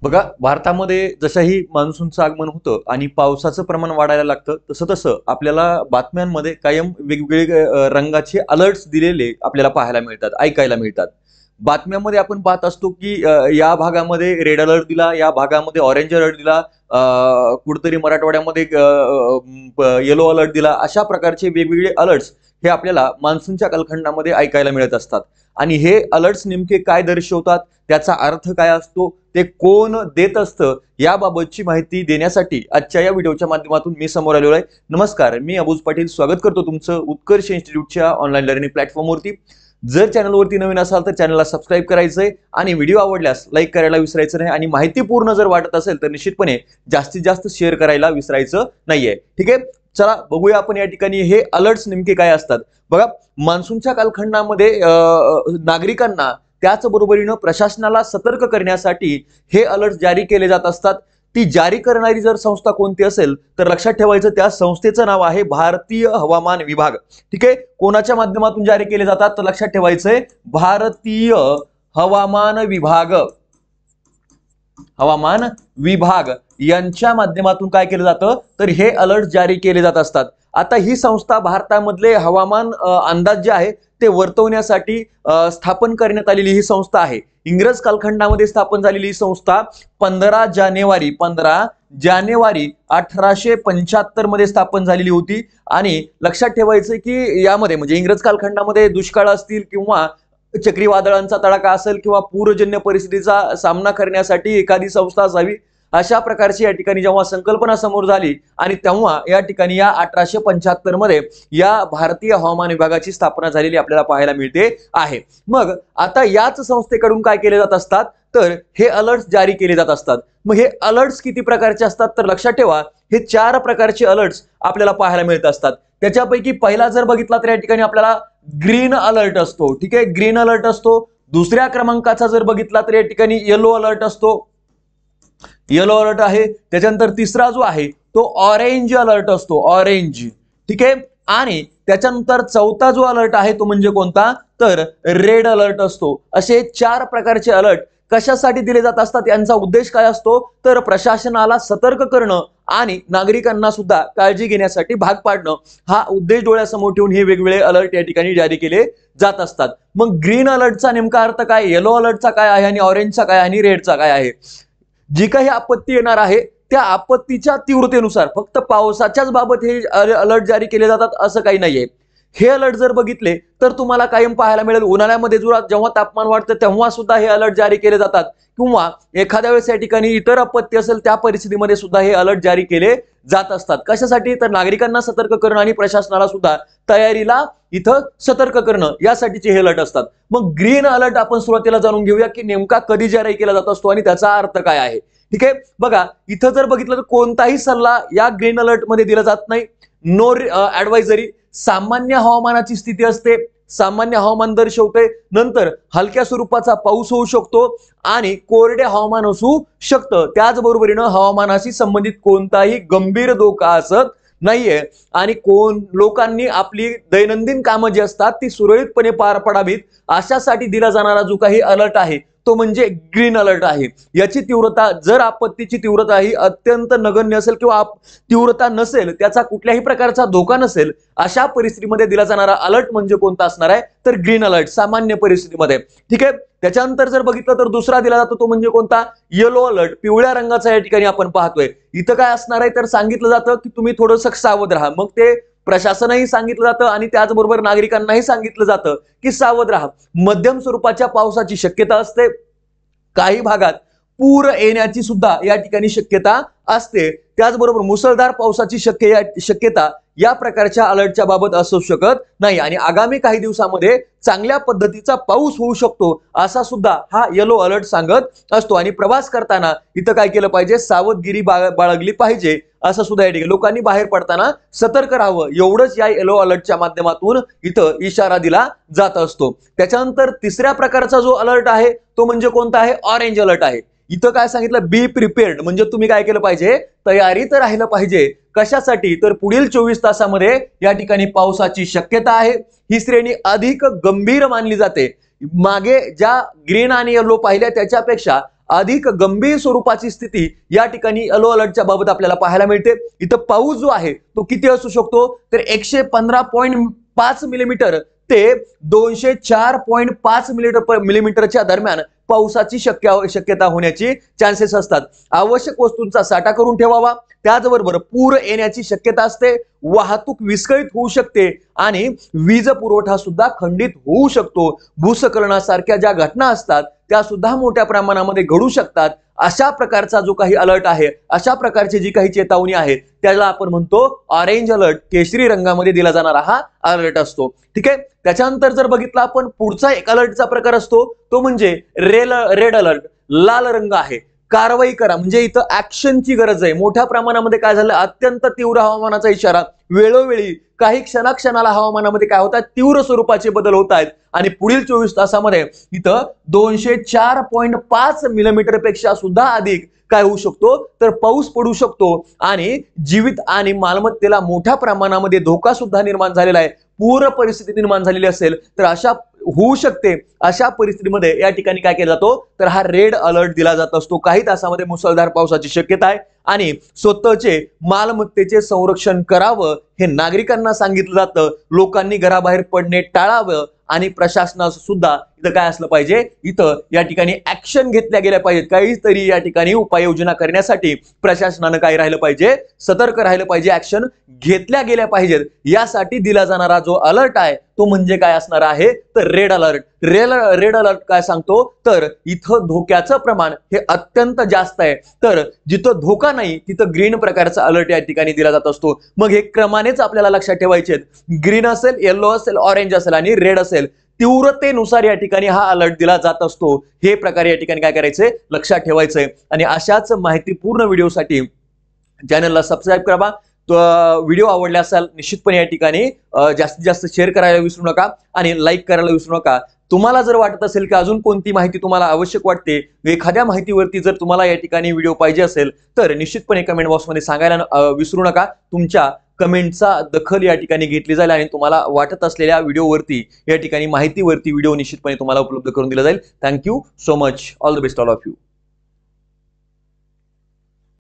बघा, भारतामध्ये जसंही मान्सूनचं आगमन होतं आणि पावसाचं प्रमाण वाढायला लागतं, तसं तसं आपल्याला बातम्यांमध्ये कायम वेगवेगळे रंगाचे अलर्ट्स दिलेले आपल्याला पाहायला मिळतात, ऐकायला मिळतात. बातम्यांमध्ये आपण पाहत असतो की या भागामध्ये रेड अलर्ट दिला, या भागामध्ये ऑरेंज अलर्ट दिला, कुठेतरी मराठवाड्यामध्ये येलो अलर्ट दिला. अशा प्रकारचे वेगवेगळे अलर्ट्स हे आपल्याला मान्सूनच्या कालखंडामध्ये ऐकायला मिळत असतात. आणि हे अलर्ट्स नेमके काय दर्शवतात, त्याचा अर्थ काय असतो, ते कोण देत असतं, याबाबतची माहिती देण्यासाठी आजच्या या व्हिडिओच्या माध्यमातून मी समोर आलेलो आहे. नमस्कार, मी अबूज पाटील स्वागत करतो तुमचं उत्कर्ष इन्स्टिट्यूटच्या ऑनलाईन लर्निंग प्लॅटफॉर्मवरती. जर चॅनलवरती नवीन असाल तर चॅनलला सबस्क्राईब करायचंय आणि व्हिडिओ आवडल्यास लाईक करायला विसरायचं नाही. आणि माहिती पूर्ण जर वाटत असेल तर निश्चितपणे जास्तीत जास्त शेअर करायला विसरायचं नाहीये. ठीक आहे, चला बघूया आपण या ठिकाणी हे अलर्ट्स नेमके काय असतात. बघा, मान्सूनच्या कालखंडामध्ये नागरिकांना त्याचबरोबरीनं प्रशासनाला सतर्क करण्यासाठी हे अलर्ट जारी केले जात असतात. ती जारी करणारी जर संस्था कोणती असेल तर लक्षात ठेवायचं, त्या संस्थेचं नाव आहे भारतीय हवामान विभाग. ठीक आहे, कोणाच्या माध्यमातून जारी केले जातात तर लक्षात ठेवायचंय, भारतीय हवामान विभाग. हवामान विभाग यांच्या माध्यमातून काय केलं जातं तर हे अलर्ट जारी केले जात असतात. आता ही संस्था भारतामधले हवामान अंदाज जे आहे ते वर्तवण्यासाठी स्थापन करण्यात आलेली ही संस्था आहे. इंग्रज कालखंडामध्ये स्थापन झालेली ही संस्था 15 जानेवारी 1875 मध्ये स्थापन झालेली होती. आणि लक्षात ठेवायचं की यामध्ये म्हणजे इंग्रज कालखंडामध्ये दुष्काळ असतील किंवा चक्रीवादळांचा तडाखा असेल किंवा पूरजन्य परिस्थितीचा सामना करण्यासाठी एखादी संस्था असावी, अशा प्रकारची या ठिकाणी जेव्हा संकल्पना समोर झाली आणि तेव्हा या ठिकाणी या 1875 मध्ये या भारतीय हवामान विभागाची स्थापना झालेली आपल्याला पाहायला मिळते आहे. मग आता याच संस्थेकडून काय केले जात असतात तर हे अलर्ट्स जारी केले जात असतात. मग हे अलर्ट्स किती प्रकारचे असतात तर लक्षात ठेवा, हे 4 प्रकारचे अलर्ट्स आपल्याला पाहायला मिळत असतात. त्याच्यापैकी पहिला जर बघितला तर या ठिकाणी आपल्याला ग्रीन अलर्ट असतो. ठीक आहे, ग्रीन अलर्ट असतो. दुसऱ्या क्रमांकाचा जर बघितला तर या ठिकाणी येलो अलर्ट असतो, येलो अलर्ट आहे. त्याच्यानंतर तिसरा जो आहे तो ऑरेंज अलर्ट असतो, ऑरेंज. ठीक आहे, आणि त्याच्यानंतर चौथा जो अलर्ट आहे तो म्हणजे कोणता तर रेड अलर्ट असतो. असे 4 प्रकारचे अलर्ट कशासाठी दिले जात असतात, यांचा उद्देश काय असतो तर प्रशासनाला सतर्क करणं आणि नागरिकांना सुद्धा काळजी घेण्यासाठी भाग पाडणं, हा उद्देश डोळ्यासमोर ठेवून हे वेगवेगळे अलर्ट या ठिकाणी जारी केले जात असतात. मग ग्रीन अलर्टचा नेमका अर्थ काय, येलो अलर्टचा काय आहे आणि ऑरेंजचा काय आणि रेडचा काय आहे. जी काही आपत्ती येणार आहे त्या आपत्तीच्या तीव्रतेनुसार फक्त पावसाच्याच बाबत हे अलर्ट जारी केले जातात असं काही नाहीये. हे अलर्ट जर बघितले तर तुम्हाला कायम पाहायला मिळेल, उन्हाळ्यामध्ये जेव्हा तापमान वाढतं तेव्हा सुद्धा हे अलर्ट जारी केले जातात, किंवा एखाद्या वेळेस या ठिकाणी इतर आपत्ती असेल त्या परिस्थितीमध्ये सुद्धा हे अलर्ट जारी केले जात असतात. कशासाठी तर नागरिकांना सतर्क करणं आणि प्रशासनाला सुद्धा तयारीला इथं सतर्क करणं, यासाठीचे हे अलर्ट असतात. मग ग्रीन अलर्ट आपण सुरुवातीला जाणून घेऊया की नेमका कधी जारी केला जात असतो आणि त्याचा अर्थ काय आहे. ठीक आहे, बघा इथं जर बघितलं तर कोणताही सल्ला या ग्रीन अलर्ट मध्ये दिला जात नाही. नो ऍडवायझरी, सामान्य हवामानाची स्थिती असते, सामान्य हवामान दर्शवते. नंतर हलक्या स्वरूपाचा पाऊस होऊ शकतो आणि कोरडे हवामान असू शकतं. त्याचबरोबरीनं हवामानाशी संबंधित कोणताही गंभीर धोका असत नाहीये आणि लोकांनी आपली दैनंदिन कामं जी असतात ती सुरळीतपणे पार पडावीत अशासाठी दिला जाणारा जो काही अलर्ट आहे तो म्हणजे ग्रीन अलर्ट आहे. याची तीव्रता, जर आपत्तीची तीव्रता ही अत्यंत नगण्य असेल किंवा तीव्रता नसेल, त्याचा कुठल्याही प्रकारचा धोका नसेल, अशा परिस्थितीमध्ये दिला जाणारा अलर्ट म्हणजे कोणता असणार आहे तर ग्रीन अलर्ट, सामान्य परिस्थितीमध्ये. ठीक आहे, त्याच्यानंतर जर बघितलं तर दुसरा दिला जातो तो म्हणजे कोणता, येलो अलर्ट, पिवळ्या रंगाचा या ठिकाणी आपण पाहतोय. इथं काय असणार आहे तर सांगितलं जातं की तुम्ही थोडंसं सावध राहा. मग ते प्रशासनही सांगितलं जातं आणि त्याचबरोबर नागरिकांनाही सांगितलं जातं की सावध राहा. मध्यम स्वरूपाच्या पावसाची शक्यता असते, काही भागात पूर येण्याची सुद्धा या ठिकाणी शक्यता असते. त्याचबरोबर मुसळधार पावसाची शक्यता या प्रकारच्या अलर्टच्या बाबत असू शकत नाही. आणि आगामी काही दिवसामध्ये चांगल्या पद्धतीचा पाऊस होऊ शकतो असा सुद्धा हा येलो अलर्ट सांगत असतो. आणि प्रवास करताना इथं काय केलं पाहिजे, सावधगिरी बाळगली पाहिजे असं सुद्धा या ठिकाणी लोकांनी बाहेर पडताना सतर्क राहावं, एवढंच या येलो अलर्टच्या माध्यमातून इथं इशारा दिला जात असतो. त्याच्यानंतर तिसऱ्या प्रकारचा जो अलर्ट आहे तो म्हणजे कोणता आहे, ऑरेंज अलर्ट आहे. इथं काय सांगितलं, बी प्रिपेअर्ड, म्हणजे तुम्ही काय केलं पाहिजे, तयारीत राहिलं पाहिजे. कशासाठी तर पुढील 24 तासामध्ये या ठिकाणी पावसाची शक्यता आहे. ही श्रेणी अधिक गंभीर मानली जाते. मागे ज्या ग्रीन आणि येलो पाहिल्या त्याच्यापेक्षा अधिक गंभीर स्वरूपाची स्थिती या ठिकाणी येलो अलर्टच्या बाबत आपल्याला पाहायला मिळते। इथं पाऊस जो आहे तो किती असू शकतो तर 115.5 मिलीमीटर ते 204.5 मिलीमीटरच्या दरम्यान पावसाची शक्यता होण्याची चान्सेस असतात। आवश्यक वस्तूंचा साठा करून ठेवावा, त्याचबरोबर पूर येण्याची शक्यता असते, वाहतूक विस्कळीत होऊ शकते आणि वीज पुरवठा सुद्धा खंडित होऊ शकतो। भूस्खलनासारख्या ज्या घटना असतात त्या सुद्धा मोठ्या प्रमाणामध्ये घडू शकतात। अशा प्रकारचा जो काही अलर्ट आहे, अशा प्रकारची जी काही चेतावणी आहे त्याला आपण म्हणतो ऑरेंज अलर्ट, केशरी रंगामध्ये दिला जाणारा हा अलर्ट असतो। ठीक आहे, त्याच्यानंतर जर बघितलं आपण पुढचा एक अलर्टचा प्रकार असतो तो म्हणजे रेड अलर्ट, लाल रंग आहे। कारवाई करा म्हणजे इथं ऍक्शनची गरज आहे। मोठ्या प्रमाणामध्ये काय झालं, अत्यंत तीव्र हवामानाचा इशारा, वेळोवेळी काही क्षणाला हवामानामध्ये काय होतात, तीव्र स्वरूपाचे बदल होत आहेत आणि पुढील 24 तासामध्ये इथं 204.5 मिलीमीटर पेक्षा सुद्धा अधिक काय होऊ शकतो तर पाऊस पडू शकतो आणि जीवित आणि मालमत्तेला मोठ्या प्रमाणामध्ये धोका सुद्धा निर्माण झालेला आहे। पूर परिस्थिती निर्माण झालेली असेल तर अशा होऊ शकते, अशा परिस्थितीमध्ये या ठिकाणी काय केला जातो तर हा रेड अलर्ट दिला जात असतो। काही तासामध्ये मुसळधार पावसाची शक्यता आहे आणि स्वतःचे मालमत्तेचे संरक्षण करावं हे नागरिकांना सांगितलं जातं। लोकांनी घराबाहेर पडणे टाळावं आणि प्रशासनाचं सुद्धा इथं काय असलं पाहिजे, इथं या ठिकाणी ऍक्शन घेतल्या गेल्या पाहिजेत। काहीतरी या ठिकाणी उपाययोजना करण्यासाठी प्रशासनानं काय राहिलं पाहिजे, सतर्क राहिलं पाहिजे, ऍक्शन घेतल्या गेल्या पाहिजेत। यासाठी दिला जाणारा जो अलर्ट आहे तो म्हणजे काय असणार आहे तर रेड अलर्ट। रेड अलर्ट काय सांगतो तर इथं धोक्याचं प्रमाण हे अत्यंत जास्त आहे, तर जिथं धोका नाही तिथं ग्रीन प्रकारचा अलर्ट या ठिकाणी दिला जात असतो। मग हे क्रमानेच आपल्याला लक्षात ठेवायचे, ग्रीन असेल, येलो असेल, ऑरेंज असेल आणि रेड असेल, तीव्रतेनुसार या ठिकाणी हा अलर्ट दिला जात असतो। हे प्रकारे या ठिकाणी काय करायचंय, लक्षात ठेवायचंय। आणि अशाच माहितीपूर्ण व्हिडिओसाठी चॅनलला सबस्क्राईब करा। तो व्हिडिओ आवडला असेल निश्चितपणे या ठिकाणी जास्तीत जास्त शेअर करायला विसरू नका आणि लाईक करायला विसरू नका। तुम्हाला जर वाटत असेल की अजून कोणती माहिती तुम्हाला आवश्यक वाटते, एखाद्या माहितीवरती जर तुम्हाला या ठिकाणी व्हिडिओ पाहिजे असेल तर निश्चितपणे कमेंट बॉक्समध्ये सांगायला विसरू नका। तुमच्या कमेंटचा दखल या ठिकाणी घेतली जाईल आणि तुम्हाला वाटत असलेल्या व्हिडिओवरती या ठिकाणी माहितीवरती व्हिडिओ निश्चितपणे तुम्हाला उपलब्ध करून दिला जाईल। Thank you so much, all the best all of you.